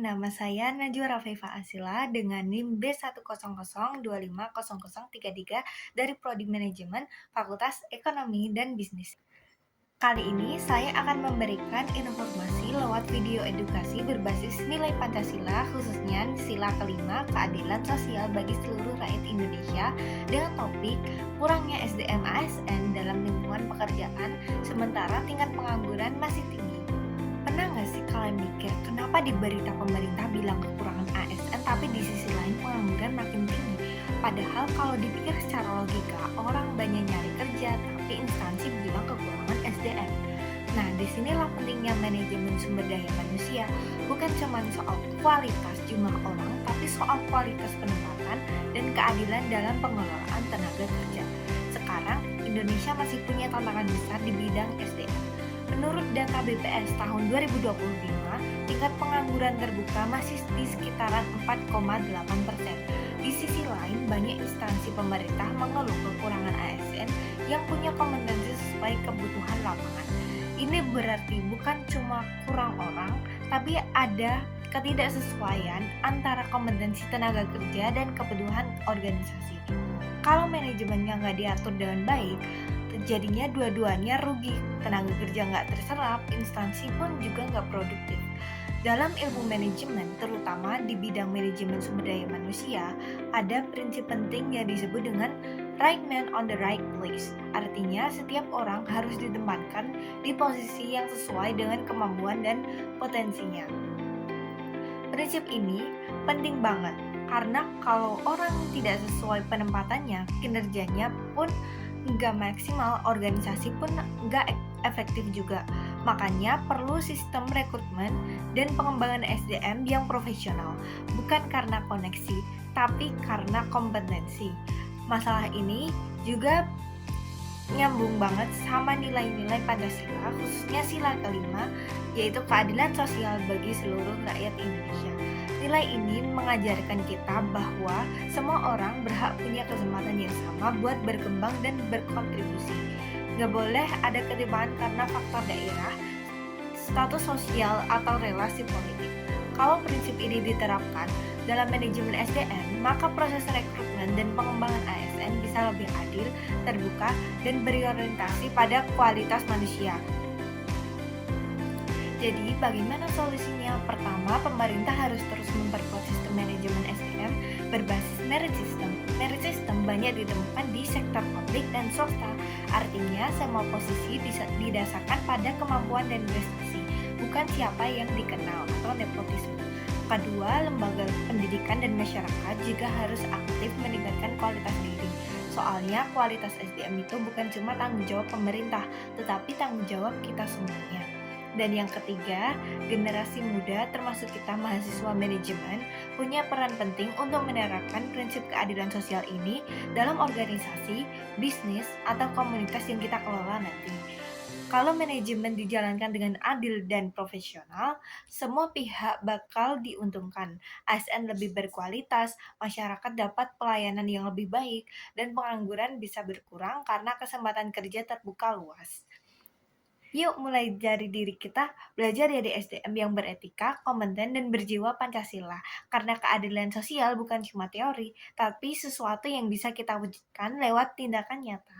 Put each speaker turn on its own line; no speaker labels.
nama saya Najwa Rafefa Asila dengan NIM B100250033 dari Prodi Manajemen Fakultas Ekonomi dan Bisnis. Kali ini saya akan memberikan informasi lewat video edukasi berbasis nilai Pancasila, khususnya sila kelima keadilan sosial bagi seluruh rakyat Indonesia dengan topik kurangnya SDM ASN dalam lingkungan pekerjaan sementara tingkat pengangguran masih tinggi. Pernah nggak sih kalian mikir kenapa di berita pemerintah bilang kekurangan ASN tapi di sisi lain pengangguran makin tinggi? Padahal kalau dipikir secara logika, orang banyak nyari kerja tapi instansi bilang kekurangan SDM. Nah, disinilah pentingnya manajemen sumber daya manusia, bukan cuma soal kualitas jumlah orang, tapi soal kualitas penempatan dan keadilan dalam pengelolaan tenaga kerja. Sekarang, Indonesia masih punya tantangan besar di bidang SDM. Menurut data BPS tahun 2025, tingkat pengangguran terbuka masih di sekitaran 4,8%. Di sisi lain, banyak instansi pemerintah mengeluh kekurangan ASN yang punya kompetensi sesuai kebutuhan lapangan. Ini berarti bukan cuma kurang orang, tapi ada ketidaksesuaian antara kompetensi tenaga kerja dan kebutuhan organisasi. Kalau manajemennya nggak diatur dengan baik, terjadinya dua-duanya rugi. Tenaga kerja nggak terserap, instansi pun juga nggak produktif. Dalam ilmu manajemen, terutama di bidang manajemen sumber daya manusia, ada prinsip penting yang disebut dengan right man on the right place. Artinya, setiap orang harus ditempatkan di posisi yang sesuai dengan kemampuan dan potensinya. Prinsip ini penting banget, karena kalau orang tidak sesuai penempatannya, kinerjanya pun nggak maksimal, organisasi pun nggak efektif juga. Makanya perlu sistem rekrutmen dan pengembangan SDM yang profesional, bukan karena koneksi, tapi karena kompetensi. Masalah ini juga nyambung banget sama nilai-nilai Pancasila, khususnya sila kelima, yaitu keadilan sosial bagi seluruh rakyat Indonesia. Nilai ini mengajarkan kita bahwa semua orang berhak punya kesempatan yang sama buat berkembang dan berkontribusi. Gak boleh ada ketimpangan karena faktor daerah, status sosial, atau relasi politik. Kalau prinsip ini diterapkan dalam manajemen SDM, maka proses rekrutmen dan pengembangan ASN bisa lebih adil, terbuka, dan berorientasi pada kualitas manusia. Jadi, bagaimana solusinya? Pertama, pemerintah harus terus memperkuat sistem manajemen SDM berbasis merit system. Merit system banyak ditemukan di sektor publik dan swasta. Artinya, semua posisi didasarkan pada kemampuan dan prestasi, bukan siapa yang dikenal atau nepotisme. Kedua, lembaga pendidikan dan masyarakat juga harus aktif meningkatkan kualitas diri. Soalnya, kualitas SDM itu bukan cuma tanggung jawab pemerintah, tetapi tanggung jawab kita semuanya. Dan yang ketiga, generasi muda termasuk kita mahasiswa manajemen punya peran penting untuk menerapkan prinsip keadilan sosial ini dalam organisasi, bisnis, atau komunitas yang kita kelola nanti. Kalau manajemen dijalankan dengan adil dan profesional, semua pihak bakal diuntungkan. ASN lebih berkualitas, masyarakat dapat pelayanan yang lebih baik, dan pengangguran bisa berkurang karena kesempatan kerja terbuka luas. Yuk mulai dari diri kita, belajar dari SDM yang beretika, kompeten, dan berjiwa Pancasila. Karena keadilan sosial bukan cuma teori, tapi sesuatu yang bisa kita wujudkan lewat tindakan nyata.